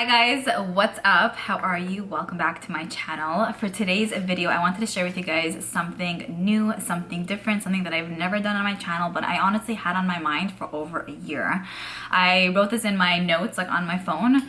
Hi guys, what's up? How are you? Welcome back to my channel. For today's video, I wanted to share with you guys something new, something different, something that I've never done on my channel, but I honestly had on my mind for over a year. I wrote this in my notes, like on my phone,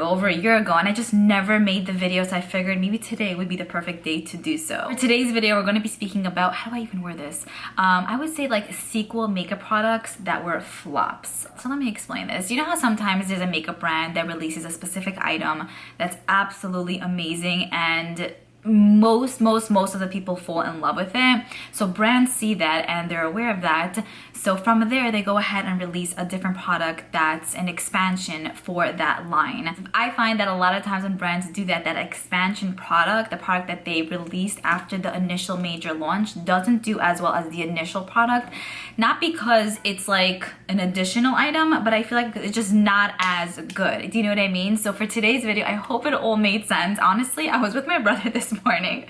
over a year ago, and I just never made the video, so I figured maybe today would be the perfect day to do so. For today's video, we're going to be speaking about, how do I even wear this? I would say like sequel makeup products that were flops. So let me explain this. You know how sometimes there's a makeup brand that releases a specific item that's absolutely amazing and most of the people fall in love with it. So brands see that and they're aware of that. So from there, they go ahead and release a different product that's an expansion for that line. I find that a lot of times when brands do that, that expansion product, the product that they released after the initial major launch, doesn't do as well as the initial product. Not because it's like an additional item, but I feel like it's just not as good. Do you know what I mean? So for today's video, I hope it all made sense. Honestly, I was with my brother this morning.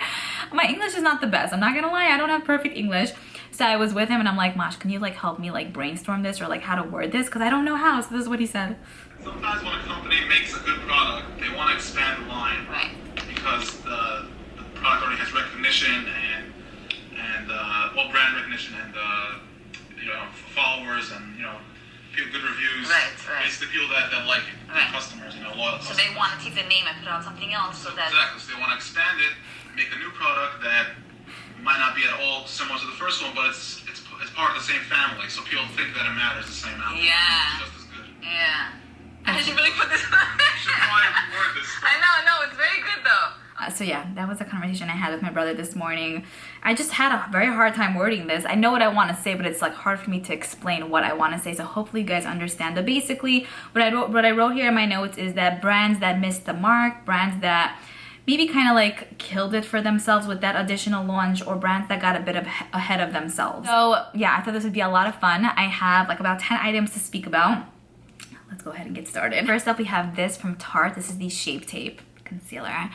My English is not the best. I'm not gonna lie, I don't have perfect English. So I was with him and I'm like, Mosh, can you like help me like brainstorm this or like how to word this? Because I don't know how. So this is what he said. Sometimes when a company makes a good product, they want to expand the line. Right. Because the product already has recognition and well, brand recognition and followers and good reviews. Right. Basically people that like it, customers, loyal customers. So they want to take the name and put out something else so that... Exactly. So they want to expand it, make a new product that might not be at all similar to the first one, but it's part of the same family, so people think that it matters the same amount. Yeah. It's just as good. Yeah. I should really put this on. You should probably reword this. I know, it's very good though. So yeah, that was a conversation I had with my brother this morning. I just had a very hard time wording this. I know what I want to say, but it's like hard for me to explain what I want to say. So hopefully you guys understand. But basically, what I wrote here in my notes is that brands that missed the mark, brands that maybe kind of like killed it for themselves with that additional launch, or brands that got a bit ahead of themselves. So yeah, I thought this would be a lot of fun. I have like about 10 items to speak about. Let's go ahead and get started. First up, we have this from Tarte. This is the Shape Tape Concealer.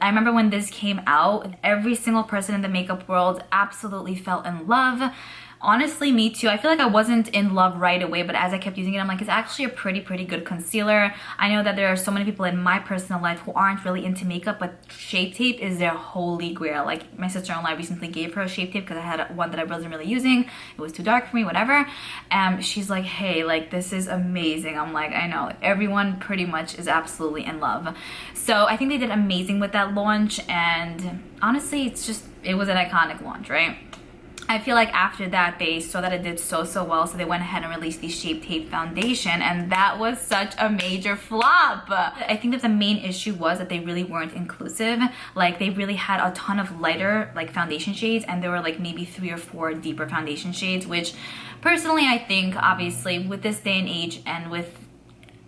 I remember when this came out, every single person in the makeup world absolutely fell in love. Honestly, me too. I feel like I wasn't in love right away, but as I kept using it, I'm like, it's actually a pretty good concealer. I know that there are so many people in my personal life who aren't really into makeup, but Shape Tape is their holy grail. Like my sister-in-law recently gave her a Shape Tape because I had one that I wasn't really using. It was too dark for me, whatever. She's like, hey, like this is amazing. I'm like, I know. Everyone pretty much is absolutely in love. So I think they did amazing with that launch, and honestly, it was an iconic launch, right? I feel like after that, they saw that it did so well, so they went ahead and released the Shape Tape Foundation, and that was such a major flop. I think that the main issue was that they really weren't inclusive. Like, they really had a ton of lighter, like, foundation shades, and there were, like, maybe 3 or 4 deeper foundation shades, which, personally, I think, obviously, with this day and age, and with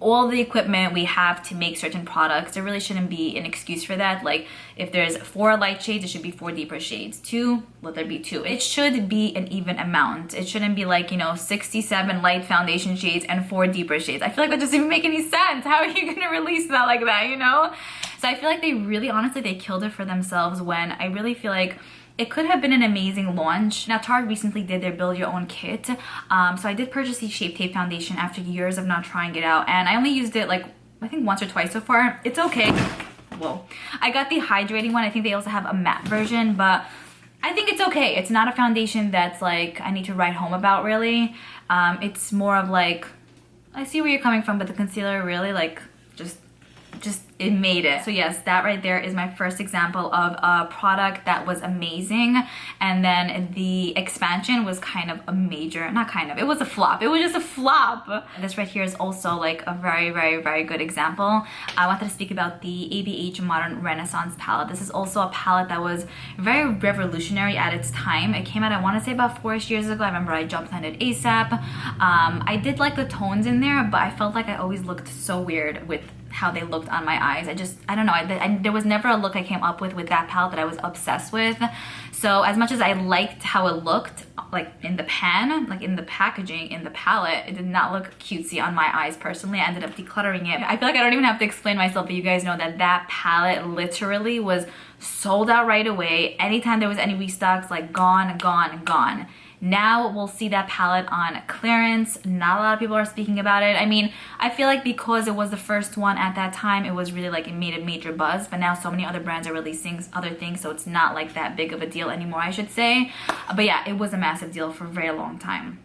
all the equipment we have to make certain products, there really shouldn't be an excuse for that. Like, if there's 4 light shades, it should be 4 deeper shades. 2, let there be 2. It should be an even amount. It shouldn't be like, 67 light foundation shades and 4 deeper shades. I feel like that doesn't even make any sense. How are you gonna release that like that, So I feel like they really, honestly, they killed it for themselves, when I really feel like it could have been an amazing launch. Now, Tarte recently did their build your own kit. So I did purchase the Shape Tape Foundation after years of not trying it out. And I only used it like, I think once or twice so far. It's okay. Whoa. I got the hydrating one. I think they also have a matte version, but I think it's okay. It's not a foundation that's like, I need to write home about really. It's more of like, I see where you're coming from, but the concealer really like, just it made it. So yes, that right there is my first example of a product that was amazing, and then the expansion was kind of a major, not kind of, it was a flop. It was just a flop. This right here is also like a very good example. I wanted to speak about the ABH Modern Renaissance palette. This is also a palette that was very revolutionary at its time. It came out, I want to say, about 4-ish years ago. I remember I jumped on it ASAP. I did like the tones in there, but I felt like I always looked so weird with how they looked on my eyes. I don't know, there was never a look I came up with that palette that I was obsessed with. So as much as I liked how it looked, like in the pan, like in the packaging, in the palette, it did not look cutesy on my eyes personally. I ended up decluttering it. I feel like I don't even have to explain myself, but you guys know that palette literally was sold out right away. Anytime there was any restocks, like gone. Now we'll see that palette on clearance. Not a lot of people are speaking about it. I mean, I feel like because it was the first one at that time, it was really like, it made a major buzz, but now so many other brands are releasing other things, so it's not like that big of a deal anymore, I should say. But yeah, it was a massive deal for a very long time.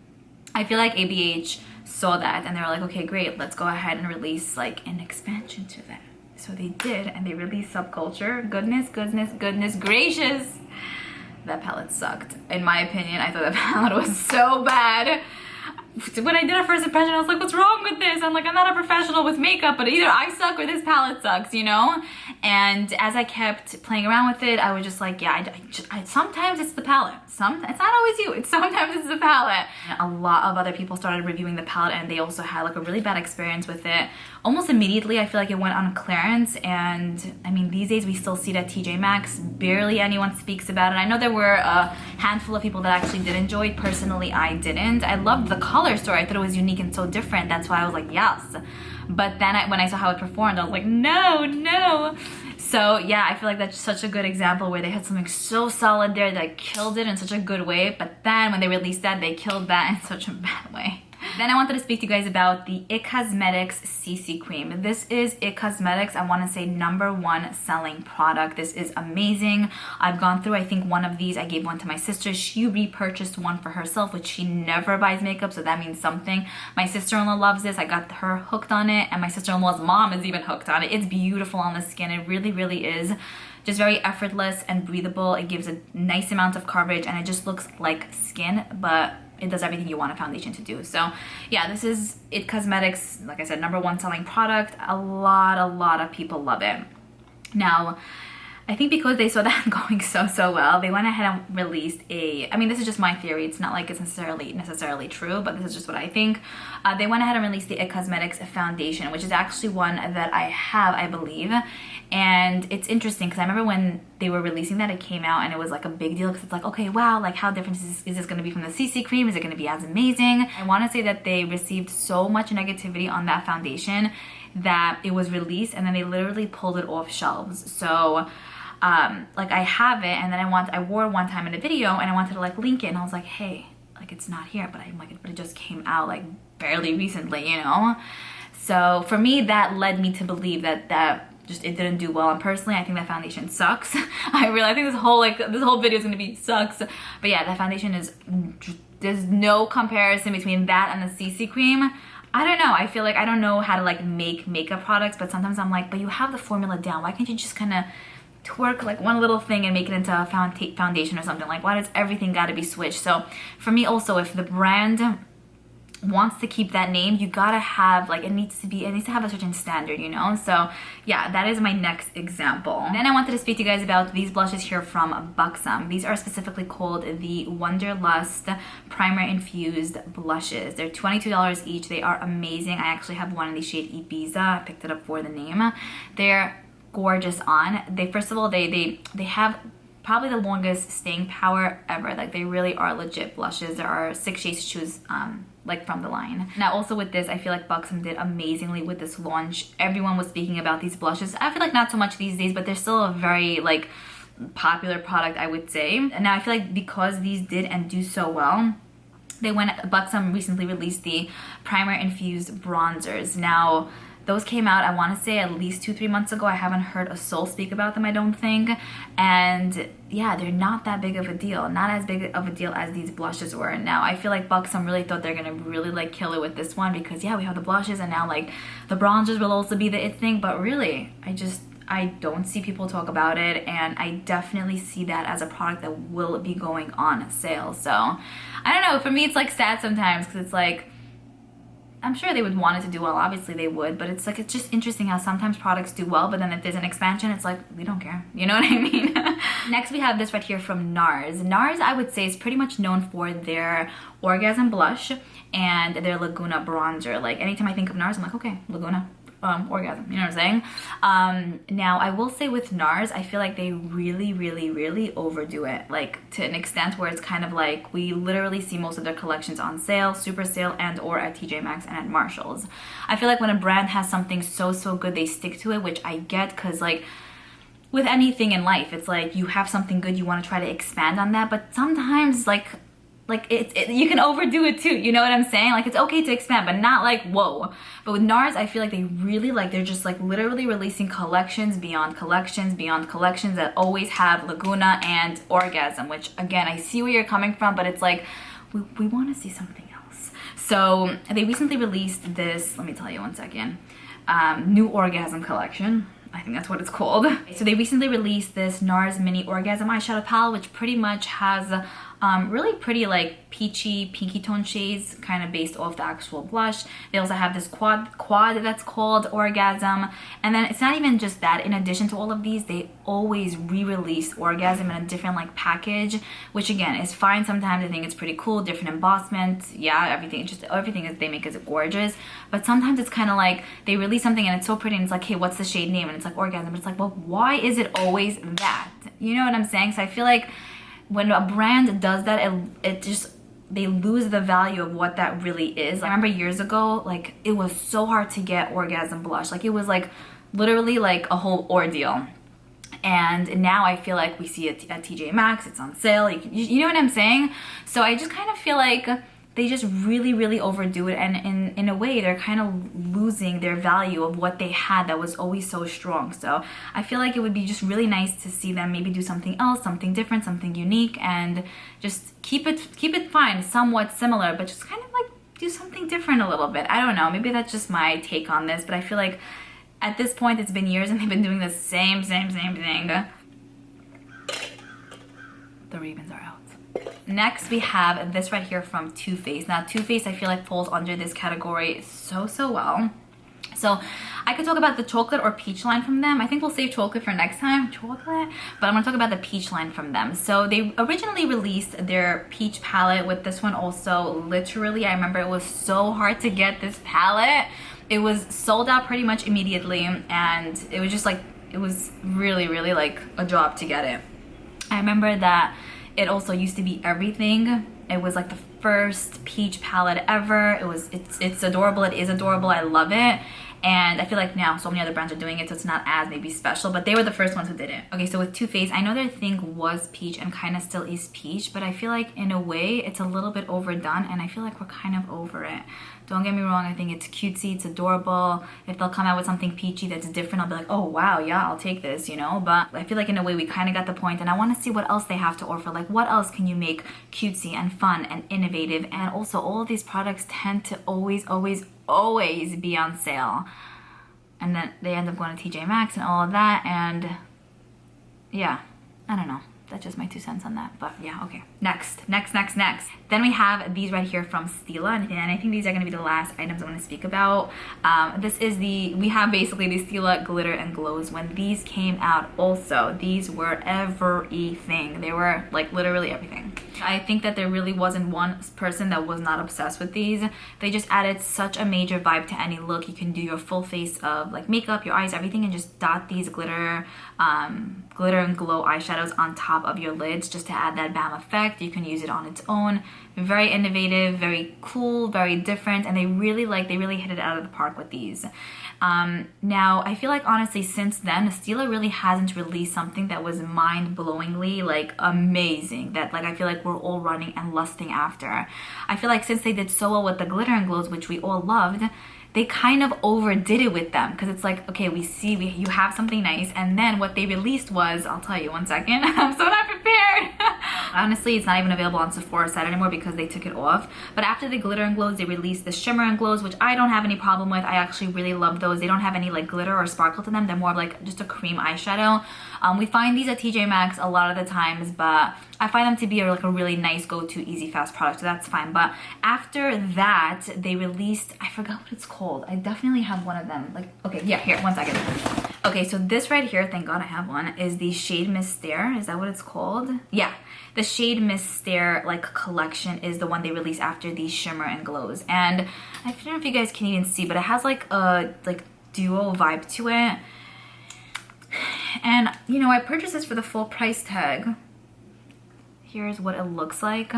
I feel like ABH saw that and they were like, okay, great, let's go ahead and release like an expansion to that. So they did, and they released Subculture. Goodness gracious. That palette sucked. In my opinion, I thought that palette was so bad. When I did a first impression, I was like, what's wrong with this? I'm like, I'm not a professional with makeup, but either I suck or this palette sucks, you know? And as I kept playing around with it, I was just like, yeah, sometimes it's the palette. It's not always you. Sometimes it's the palette. And a lot of other people started reviewing the palette, and they also had like a really bad experience with it. Almost immediately, I feel like it went on clearance, and I mean, these days we still see it at TJ Maxx. Barely anyone speaks about it. I know there were a handful of people that actually did enjoy it. Personally, I didn't. I loved the color story. I thought it was unique and so different. That's why I was like, yes. But then when I saw how it performed, I was like, no. So yeah, I feel like that's such a good example where they had something so solid there that killed it in such a good way. But then when they released that, they killed that in such a bad way. Then I wanted to speak to you guys about the IT Cosmetics CC Cream. This is IT Cosmetics, I want to say, #1 selling product. This is amazing. I've gone through, I think, one of these. I gave one to my sister. She repurchased one for herself, which she never buys makeup, so that means something. My sister-in-law loves this. I got her hooked on it, and my sister-in-law's mom is even hooked on it. It's beautiful on the skin. It really is. Just very effortless and breathable. It gives a nice amount of coverage, and it just looks like skin, but it does everything you want a foundation to do. So yeah, this is IT Cosmetics, like I said, #1 selling product. A lot of people love it. Now, I think because they saw that going so well, they went ahead and released I mean, this is just my theory. It's not like it's necessarily true, but this is just what I think. They went ahead and released the IT Cosmetics foundation, which is actually one that I have, I believe. And it's interesting because I remember when they were releasing that, it came out and it was like a big deal because it's like, okay, wow, like how different is this going to be from the CC cream? Is it going to be as amazing? I want to say that they received so much negativity on that foundation that it was released and then they literally pulled it off shelves. So like I have it, and then I wore it one time in a video and I wanted to like link it, and I was like, hey, like it's not here, but it just came out like barely recently, you know? So for me, that led me to believe that it didn't do well, and personally I think that foundation sucks. I think this whole video is gonna be sucks, but yeah, that foundation there's no comparison between that and the CC cream. I don't know, I feel like I don't know how to like make makeup products, but sometimes I'm like, but you have the formula down, why can't you just kind of twerk like one little thing and make it into a foundation or something? Like, why does everything got to be switched? So for me also, if the brand wants to keep that name, you gotta have like, it needs to have a certain standard, you know? So yeah, that is my next example. Then I wanted to speak to you guys about these blushes here from Buxom. These are specifically called the Wanderlust Primer Infused Blushes. They're $22 each. They are amazing. I actually have one in the shade Ibiza. I picked it up for the name. They're gorgeous on. First of all, they have probably the longest staying power ever. Like, they really are legit blushes. There are 6 shades to choose like from the line. Now also with this, I feel like Buxom did amazingly with this launch. Everyone was speaking about these blushes. I feel like not so much these days, but they're still a very like popular product, I would say. And now I feel like because these did and do so well, Buxom recently released the primer infused bronzers. Now those came out, I want to say, at least 2-3 months ago. I haven't heard a soul speak about them, I don't think. And yeah, they're not that big of a deal. Not as big of a deal as these blushes were. Now, I feel like Buxom really thought they're going to really like kill it with this one because yeah, we have the blushes and now like the bronzers will also be the it thing. But really, I don't see people talk about it, and I definitely see that as a product that will be going on sale. So I don't know, for me it's like sad sometimes because it's like, I'm sure they would want it to do well, obviously they would, but it's like, it's just interesting how sometimes products do well, but then if there's an expansion, it's like, we don't care. You know what I mean? Next we have this right here from NARS. NARS, I would say, is pretty much known for their Orgasm blush and their Laguna bronzer. Like, anytime I think of NARS, I'm like, okay, Laguna, Orgasm, you know what I'm saying? Now, I will say with NARS, I feel like they really overdo it, like to an extent where it's kind of like, we literally see most of their collections on sale, super sale, and or at TJ Maxx and at Marshall's. I feel like when a brand has something so good, they stick to it, which I get, because like, with anything in life, it's like you have something good, you want to try to expand on that, but sometimes like like you can overdo it too, you know what I'm saying? Like it's okay to expand, but not like whoa. But with NARS, I feel like they really like, they're just like literally releasing collections beyond collections beyond collections that always have Laguna and Orgasm, which again, I see where you're coming from, but it's like we want to see something else. So they recently released this, let me tell you one second, new Orgasm collection. I think that's what it's called. So they recently released this NARS Mini Orgasm eyeshadow palette, which pretty much has really pretty like peachy, pinky tone shades, kind of based off the actual blush. They also have this quad that's called Orgasm. And then it's not even just that. In addition to all of these, they always re-release Orgasm in a different like package, which again is fine. Sometimes I think it's pretty cool, different embossment. Yeah, everything is they make is gorgeous. But sometimes it's kind of like they release something and it's so pretty and it's like, hey, what's the shade name? And it's like Orgasm. But it's like, well, why is it always that? You know what I'm saying? So I feel like when a brand does that, it just, they lose the value of what that really is. I remember years ago, like it was so hard to get Orgasm blush. Like it was like literally like a whole ordeal. And now I feel like we see it at TJ Maxx, it's on sale. You know what I'm saying? So I just kind of feel like they just really overdo it, and in a way they're kind of losing their value of what they had that was always so strong. So I feel like it would be just really nice to see them maybe do something else, something different, something unique, and just keep it fine, somewhat similar, but just kind of like do something different a little bit. I don't know, maybe that's just my take on this, but I feel like at this point it's been years and they've been doing the same thing. The Ravens are out. Next, we have this right here from Too Faced. Now, Too Faced, I feel like falls under this category so well. So I could talk about the chocolate or peach line from them. I think we'll save chocolate for next time, but I'm gonna talk about the peach line from them. So they originally released their peach palette with this one also. Literally, I remember it was so hard to get this palette. It was sold out pretty much immediately, and it was just like, it was really like a job to get it. I remember that it also used to be everything. It was like the first peach palette ever. It's adorable. It is adorable. I love it. And I feel like now so many other brands are doing it, so it's not as maybe special, but they were the first ones who did it. Okay, so with Too Faced, I know their thing was peach and kind of still is peach, but I feel like in a way it's a little bit overdone, and I feel like we're kind of over it. Don't get me wrong, I think it's cutesy, it's adorable. If they'll come out with something peachy that's different, I'll be like, oh wow, yeah, I'll take this, you know? But I feel like in a way we kind of got the point, and I want to see what else they have to offer. Like, what else can you make cutesy and fun and innovative? And also, all of these products tend to always be on sale. And then they end up going to TJ Maxx and all of that, and yeah, I don't know. That's just my 2 cents on that, but yeah, okay. Next. Then we have these right here from Stila, and I think these are gonna be the last items I wanna speak about. We have basically the Stila Glitter and Glows. When these came out also, these were everything. They were like literally everything. I think that there really wasn't one person that was not obsessed with these. They just added such a major vibe to any look. You can do your full face of like makeup, your eyes, everything, and just dot these glitter and glow eyeshadows on top of your lids just to add that bam effect. You can use it on its own. Very innovative, very cool, very different, and they really hit it out of the park with these. Now, I feel like honestly since then, Stila really hasn't released something that was mind-blowingly like amazing, that like I feel like we're all running and lusting after. I feel like since they did so well with the glitter and glows, which we all loved, they kind of overdid it with them, because it's like, okay, you have something nice, and then what they released was, I'll tell you one second, I'm so not prepared. Honestly, it's not even available on Sephora's site anymore because they took it off. But after the glitter and glows, they released the shimmer and glows, which I don't have any problem with. I actually really love those. They don't have any like glitter or sparkle to them. They're more of like just a cream eyeshadow. We find these at TJ Maxx a lot of the times, but I find them to be like a really nice go-to, easy, fast product, so that's fine. But after that, they released, I forgot what it's called. I definitely have one of them. Like, okay, yeah, here, one second. Okay, so this right here, thank God I have one, is the Shade Mist Stare. Is that what it's called? Yeah, the Shade Mist Stare like collection is the one they released after these shimmer and glows. And I don't know if you guys can even see, but it has like a duo vibe to it. And you know, I purchased this for the full price tag. Here's what it looks like.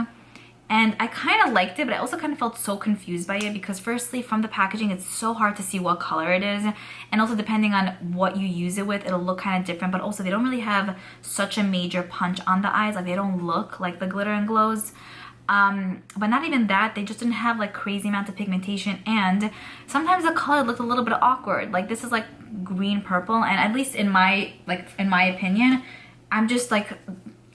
And I kind of liked it, but I also kind of felt so confused by it because firstly, from the packaging, it's so hard to see what color it is. And also depending on what you use it with, it'll look kind of different. But also they don't really have such a major punch on the eyes. Like they don't look like the glitter and glows. but not even that. They just didn't have like crazy amounts of pigmentation, and sometimes the color looked a little bit awkward. Like this is like green purple, and at least in my opinion, I'm just like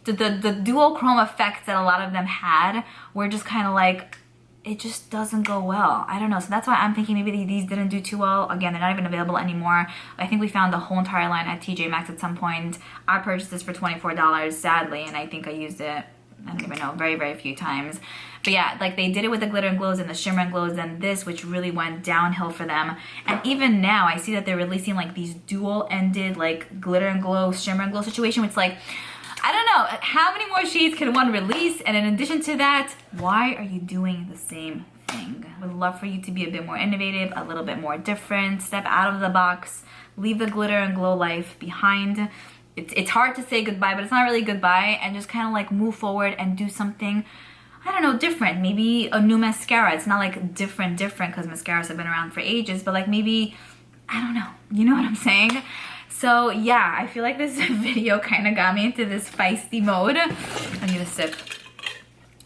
the duochrome effects that a lot of them had were just kind of like, it just doesn't go well. I don't know. So that's why I'm thinking maybe these didn't do too well. Again, they're not even available anymore. I think we found the whole entire line at TJ Maxx at some point. I purchased this for $24, sadly, and I think I used it, I don't even know, very, very few times. But yeah, like they did it with the glitter and glows and the shimmer and glows, and this, which really went downhill for them. And even now, I see that they're releasing like these dual-ended like glitter and glow, shimmer and glow situation, which is like, I don't know, how many more shades can one release? And in addition to that, why are you doing the same thing? Would love for you to be a bit more innovative, a little bit more different, step out of the box, leave the glitter and glow life behind. It's hard to say goodbye, but it's not really goodbye, and just kind of like move forward and do something, I don't know, different. Maybe a new mascara. It's not like different because mascaras have been around for ages, but like maybe, I don't know, you know what I'm saying? So yeah, I feel like this video kind of got me into this feisty mode. I need a sip.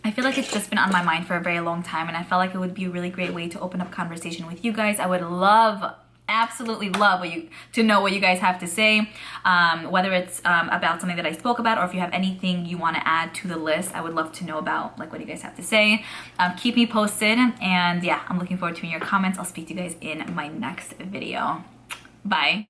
I feel like it's just been on my mind for a very long time, and I felt like it would be a really great way to open up conversation with you guys. I would love, absolutely love to know what you guys have to say, whether it's about something that I spoke about, or if you have anything you want to add to the list. I would love to know about like what you guys have to say. Keep me posted, and yeah, I'm looking forward to your comments. I'll speak to you guys in my next video. Bye.